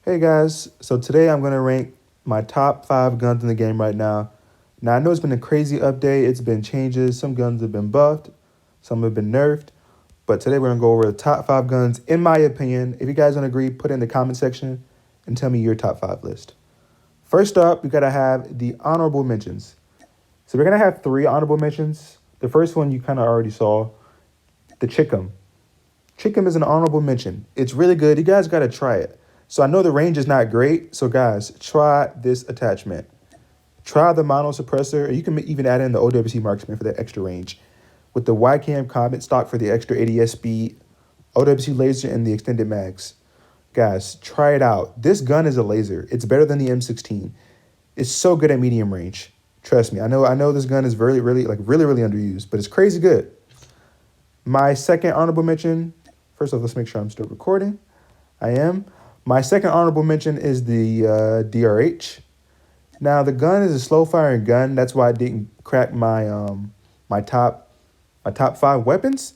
Hey guys, so today I'm going to rank my top 5 guns in the game right now. Now I know it's been a crazy update, it's been changes, some guns have been buffed, some have been nerfed, but today we're going to go over the top 5 guns in my opinion. If you guys don't agree, put it in the comment section and tell me your top 5 list. First up, we got to have the honorable mentions. So we're going to have 3 honorable mentions. The first one you kind of already saw, the Chickum. Chickum is an honorable mention. It's really good. You guys got to try it. So I know the range is not great. So guys, try this attachment. Try the mono suppressor. Or you can even add in the OWC marksman for that extra range. With the YCAM combat stock for the extra ADS speed, OWC laser, and the extended mags. Guys, try it out. This gun is a laser. It's better than the M16. It's so good at medium range. Trust me. I know this gun is really underused, but it's crazy good. My second honorable mention. First off, let's make sure I'm still recording. I am. My second honorable mention is the DRH. Now the gun is a slow firing gun. That's why I didn't crack my top 5 weapons.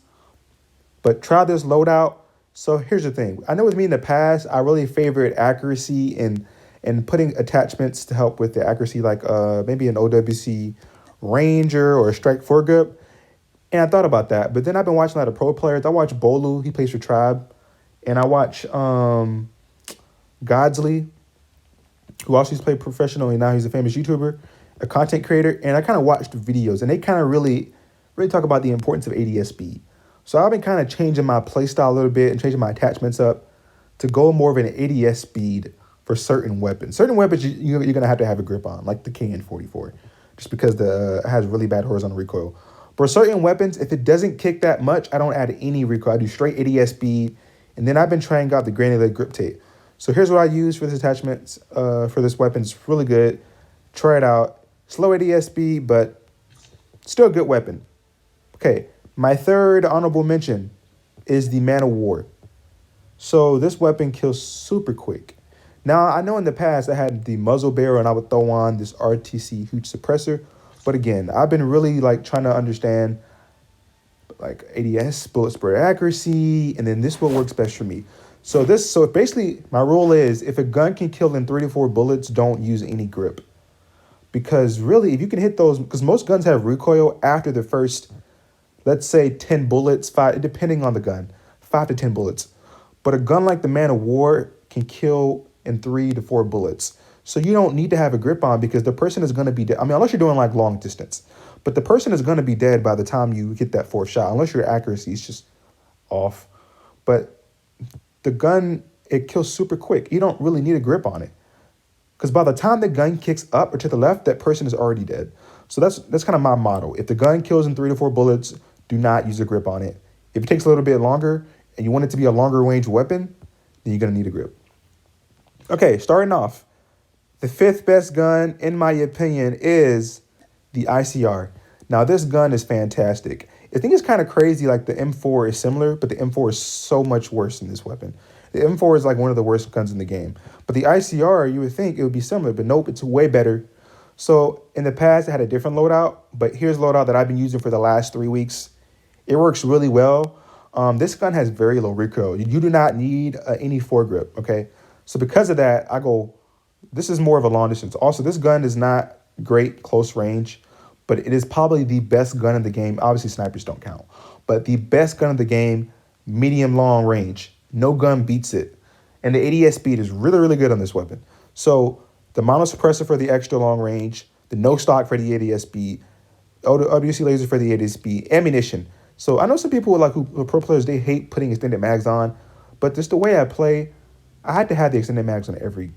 But try this loadout. So here's the thing. I know with me in the past, I really favored accuracy and putting attachments to help with the accuracy, like maybe an OWC Ranger or a Strike foregrip. And I thought about that, but then I've been watching a lot of pro players. I watch Bolu, he plays for Tribe, and I watch Godsley, who also used to play professionally. Now he's a famous YouTuber, a content creator, and I kind of watched videos, and they kind of really talk about the importance of ADS speed. So I've been kind of changing my play style a little bit and changing my attachments up to go more of an ADS speed for certain weapons. Certain weapons you're going to have a grip on, like the KN-44, just because it has really bad horizontal recoil. For certain weapons, if it doesn't kick that much, I don't add any recoil. I do straight ADS speed, and then I've been trying out the granulated grip tape. So here's what I use for this attachment for this weapon. It's really good. Try it out. Slow ADS speed, but still a good weapon. Okay, my third honorable mention is the Man of War. So this weapon kills super quick. Now, I know in the past I had the muzzle barrel and I would throw on this RTC huge suppressor. But again, I've been really trying to understand ADS, bullet spread accuracy, and then this what works best for me. So basically my rule is if a gun can kill in 3 to 4 bullets, don't use any grip. Because really, if you can hit those, because most guns have recoil after the first, let's say 10 bullets, depending on the gun, 5 to 10 bullets. But a gun like the Man of War can kill in 3 to 4 bullets. So you don't need to have a grip on because the person is going to be dead. I mean, unless you're doing long distance. But the person is going to be dead by the time you hit that 4th shot, unless your accuracy is just off. But the gun, it kills super quick. You don't really need a grip on it. Because by the time the gun kicks up or to the left, that person is already dead. So that's kind of my motto. If the gun kills in 3 to 4 bullets, do not use a grip on it. If it takes a little bit longer and you want it to be a longer range weapon, then you're going to need a grip. Okay, starting off. The 5th best gun, in my opinion, is the ICR. Now, this gun is fantastic. I think it's kind of crazy, the M4 is similar, but the M4 is so much worse than this weapon. The M4 is one of the worst guns in the game. But the ICR, you would think it would be similar, but nope, it's way better. So in the past, I had a different loadout, but here's a loadout that I've been using for the last 3 weeks. It works really well. This gun has very low recoil. You do not need any foregrip, okay? So because of that, this is more of a long distance. Also, this gun is not great close range, but it is probably the best gun in the game. Obviously, snipers don't count. But the best gun in the game, medium long range. No gun beats it. And the ADS speed is really good on this weapon. So the mono suppressor for the extra long range, the no stock for the ADS speed, OWC laser for the ADS speed, ammunition. So I know some people who are pro players, they hate putting extended mags on. But just the way I play, I had to have the extended mags on every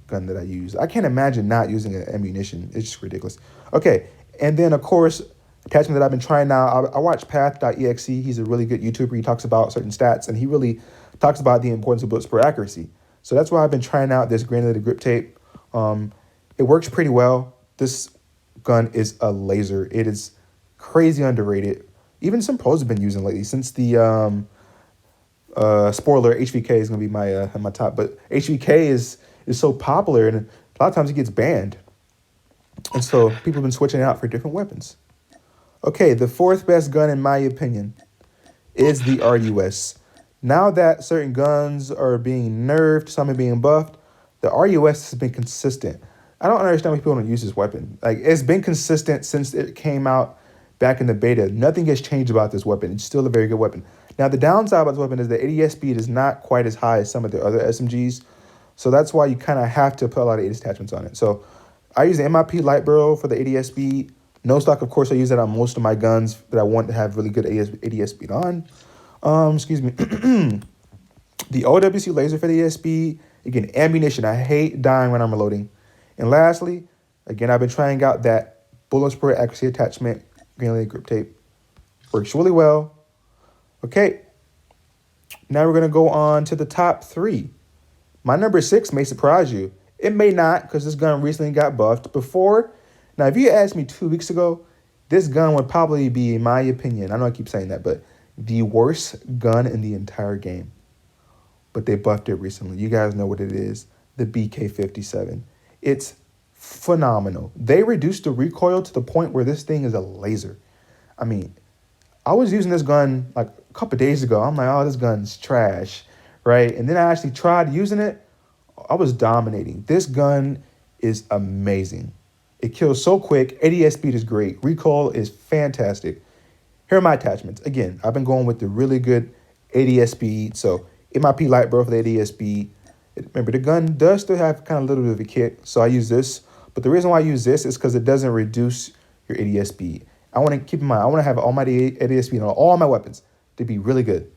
gun that I use. I can't imagine not using an ammunition. It's just ridiculous. Okay, and then of course, attachment that I've been trying now, I watch Path.exe. He's a really good YouTuber. He talks about certain stats, and he really talks about the importance of bullet spread accuracy. So that's why I've been trying out this granulated grip tape. It works pretty well. This gun is a laser. It is crazy underrated. Even some pros have been using lately since the spoiler, HVK is going to be my top, but HVK is so popular, and a lot of times it gets banned. And so people have been switching it out for different weapons. Okay, the 4th best gun, in my opinion, is the RUS. Now that certain guns are being nerfed, some are being buffed, the RUS has been consistent. I don't understand why people don't use this weapon. Like it's been consistent since it came out back in the beta. Nothing has changed about this weapon. It's still a very good weapon. Now the downside about this weapon is the ADS speed is not quite as high as some of the other SMGs. So that's why you kind of have to put a lot of ADS attachments on it. So I use the MIP light barrel for the ADS speed. No stock, of course, I use that on most of my guns that I want to have really good ADS speed on. Excuse me. The OWC laser for the ADS speed. Again, ammunition. I hate dying when I'm reloading. And lastly, again, I've been trying out that bullet spray accuracy attachment, granulated grip tape. Works really well. Okay, now we're gonna go on to the top 3. My number 6 may surprise you. It may not, because this gun recently got buffed. Before, now if you asked me 2 weeks ago, this gun would probably be, in my opinion, I know I keep saying that, but the worst gun in the entire game. But they buffed it recently. You guys know what it is, the BK-57. It's phenomenal. They reduced the recoil to the point where this thing is a laser. I mean, I was using this gun like a couple of days ago. I'm like, oh, this gun's trash, right? And then I actually tried using it. I was dominating. This gun is amazing. It kills so quick. ADS speed is great. Recoil is fantastic. Here are my attachments. Again, I've been going with the really good ADS speed. So MIP light barrel for the ADS speed. Remember, the gun does still have kind of a little bit of a kick, so I use this. But the reason why I use this is because it doesn't reduce your ADS speed. I want to keep in mind, I want to have all my ADS speed on all my weapons to be really good.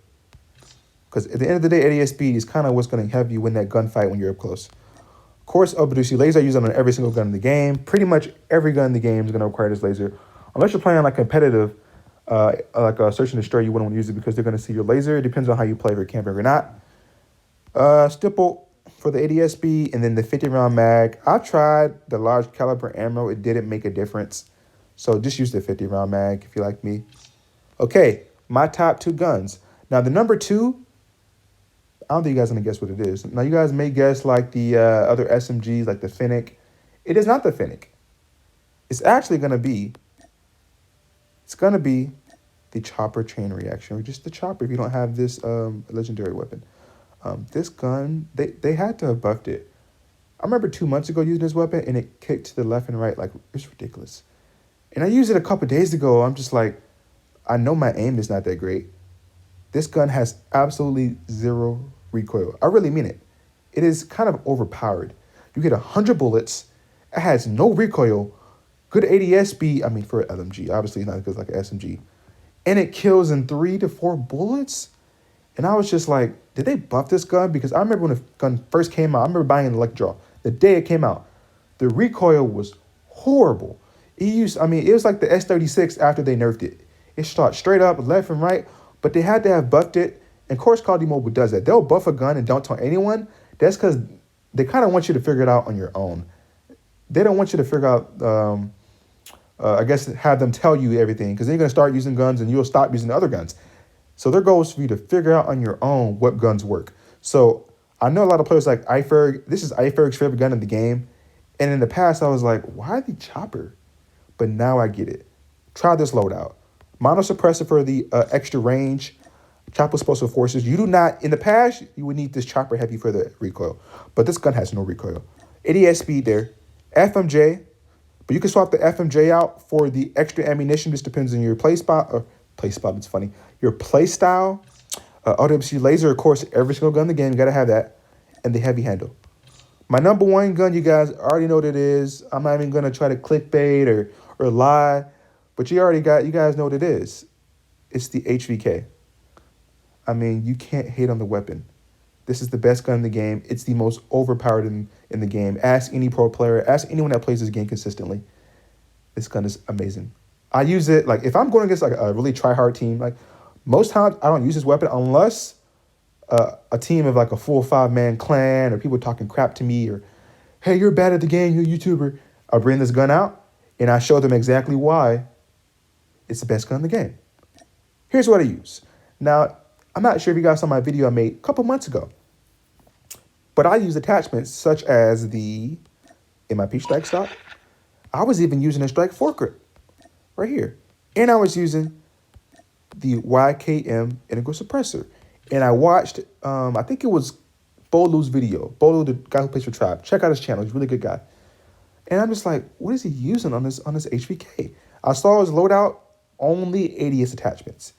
Because at the end of the day, ADS speed is kind of what's going to help you win that gunfight when you're up close. Of course, OWC laser, I use it on every single gun in the game. Pretty much every gun in the game is going to require this laser. Unless you're playing like competitive, like a search and destroy, you wouldn't want to use it because they're going to see your laser. It depends on how you play, if you're camping or not. Stipple for the ADS speed, and then the 50 round mag. I tried the large caliber ammo. It didn't make a difference. So just use the 50 round mag if you like me. Okay, my top 2 guns. Now the number 2, I don't think you guys are going to guess what it is. Now you guys may guess like the other SMGs, like the Fennec. It is not the Fennec. It's actually going to be, the chopper chain reaction, or just the chopper if you don't have this legendary weapon. This gun, they had to have buffed it. I remember 2 months ago using this weapon, and it kicked to the left and right. Like, it's ridiculous. And I used it a couple days ago. I'm just like, I know my aim is not that great. This gun has absolutely 0 recoil. I really mean it. It is kind of overpowered. You get 100 bullets. It has no recoil. Good ADS speed. I mean, for an LMG. Obviously, it's not as good as like an SMG. And it kills in 3 to 4 bullets. And I was just like, did they buff this gun? Because I remember when the gun first came out, I remember buying an electric draw. The day it came out, the recoil was horrible. It was like the S36 after they nerfed it. It shot straight up, left and right, but they had to have buffed it. And of course, COD Mobile does that. They'll buff a gun and don't tell anyone. That's because they kind of want you to figure it out on your own. They don't want you to figure out, I guess, have them tell you everything, because then you're going to start using guns and you'll stop using the other guns. So their goal is for you to figure out on your own what guns work. So I know a lot of players like iFerg. This is iFerg's favorite gun in the game. And in the past, I was like, why the chopper? But now I get it. Try this loadout. Mono suppressor for the extra range. Chopper explosive forces. You do not, in the past, you would need this chopper heavy for the recoil. But this gun has no recoil. ADS speed there. FMJ. But you can swap the FMJ out for the extra ammunition. This depends on your play spot. It's funny. Your play style. OWC laser, of course, every single gun in the game. You got to have that. And the heavy handle. My number 1 gun, you guys already know what it is. I'm not even going to try to clickbait or lie. But you guys know what it is. It's the HVK. I mean, you can't hate on the weapon. This is the best gun in the game. It's the most overpowered in the game. Ask any pro player. Ask anyone that plays this game consistently. This gun is amazing. I use it, like, if I'm going against, like, a really try-hard team, like, most times I don't use this weapon unless a team of, like, a full 5-man clan or people talking crap to me or, hey, you're bad at the game, you're a YouTuber. I'll bring this gun out, and I show them exactly why it's the best gun in the game. Here's what I use. Now, I'm not sure if you guys saw my video I made a couple months ago, but I use attachments such as the MIP strike stock. I was even using a strike foregrip right here. And I was using the YKM integral suppressor. And I watched, I think it was Bolu's video. Bolu, the guy who plays for Tribe. Check out his channel. He's a really good guy. And I'm just like, what is he using on this HVK? I saw his loadout, only ADS attachments.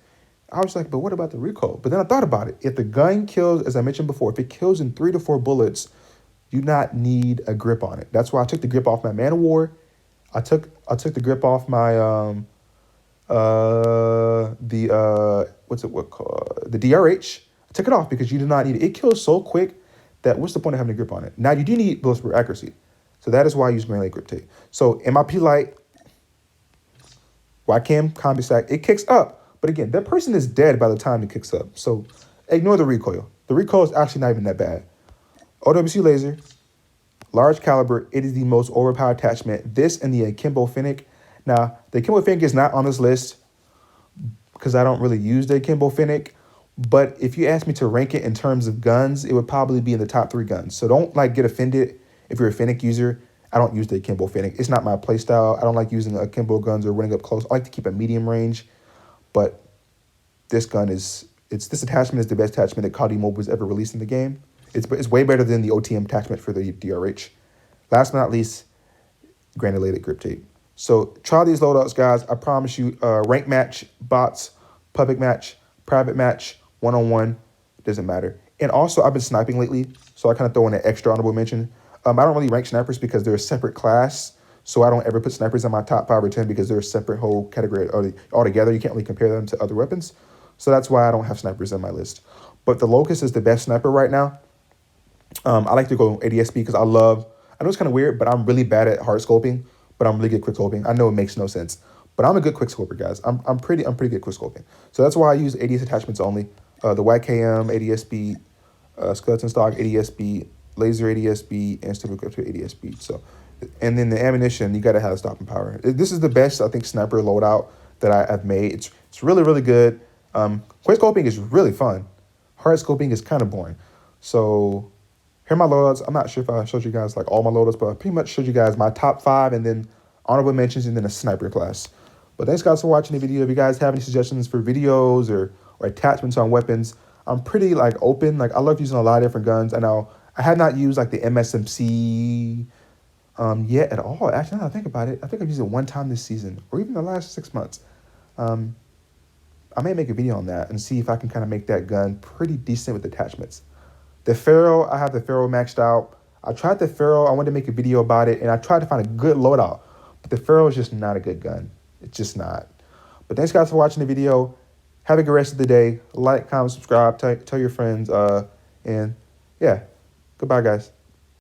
I was like, but what about the recoil? But then I thought about it. If the gun kills, as I mentioned before, if it kills in 3 to 4 bullets, you do not need a grip on it. That's why I took the grip off my Man of War. I took the grip off my the DRH. I took it off because you do not need it. It kills so quick that what's the point of having a grip on it? Now you do need bullets for accuracy. So that is why I use granulate grip tape. So in my P-Light, YCAM combi stack, it kicks up. But again, that person is dead by the time it kicks up. So ignore the recoil. The recoil is actually not even that bad. OWC laser, large caliber, it is the most overpowered attachment. This and the Akimbo Fennec. Now, the Akimbo Fennec is not on this list because I don't really use the Akimbo Fennec. But if you ask me to rank it in terms of guns, it would probably be in the top 3 guns. So don't like get offended if you're a Fennec user. I don't use the Akimbo Fennec. It's not my playstyle. I don't like using Akimbo guns or running up close. I like to keep a medium range. But this gun is, this attachment is the best attachment that COD Mobile has ever released in the game. It's way better than the OTM attachment for the DRH. Last but not least, granulated grip tape. So try these loadouts, guys. I promise you, rank match, bots, public match, private match, one-on-one, doesn't matter. And also, I've been sniping lately, so I kind of throw in an extra honorable mention. I don't really rank snipers because they're a separate class, so I don't ever put snipers in my top 5 or 10 because they're a separate whole category altogether. You can't really compare them to other weapons. So that's why I don't have snipers on my list. But the Locust is the best sniper right now. I like to go ADSB because I know it's kind of weird, but I'm really bad at hard scoping, but I'm really good quick scoping. I know it makes no sense, but I'm a good quick scoper, guys. I'm pretty good quick scoping. So that's why I use ADS attachments only. The YKM, ADSB, skeleton stock, ADSB, laser ADSB, and stupid grip ADSB. So, and then the ammunition, you got to have stopping power. This is the best, I think, sniper loadout that I've made. It's really, really good. Quick scoping is really fun. Hard scoping is kind of boring. So here are my loadouts. I'm not sure if I showed you guys like all my loadouts, but I pretty much showed you guys my top 5 and then honorable mentions and then a sniper class. But thanks guys for watching the video. If you guys have any suggestions for videos or attachments on weapons, I'm pretty like open. Like I love using a lot of different guns. I know I have not used like the MSMC yet at all. Actually, now that I think about it, I think I've used it one time this season or even the last 6 months. I may make a video on that and see if I can kind of make that gun pretty decent with attachments. The Pharaoh, I have the Pharaoh maxed out. I tried the Pharaoh. I wanted to make a video about it, and I tried to find a good loadout. But the Pharaoh is just not a good gun. It's just not. But thanks, guys, for watching the video. Have a good rest of the day. Like, comment, subscribe, tell your friends. And, yeah, goodbye, guys.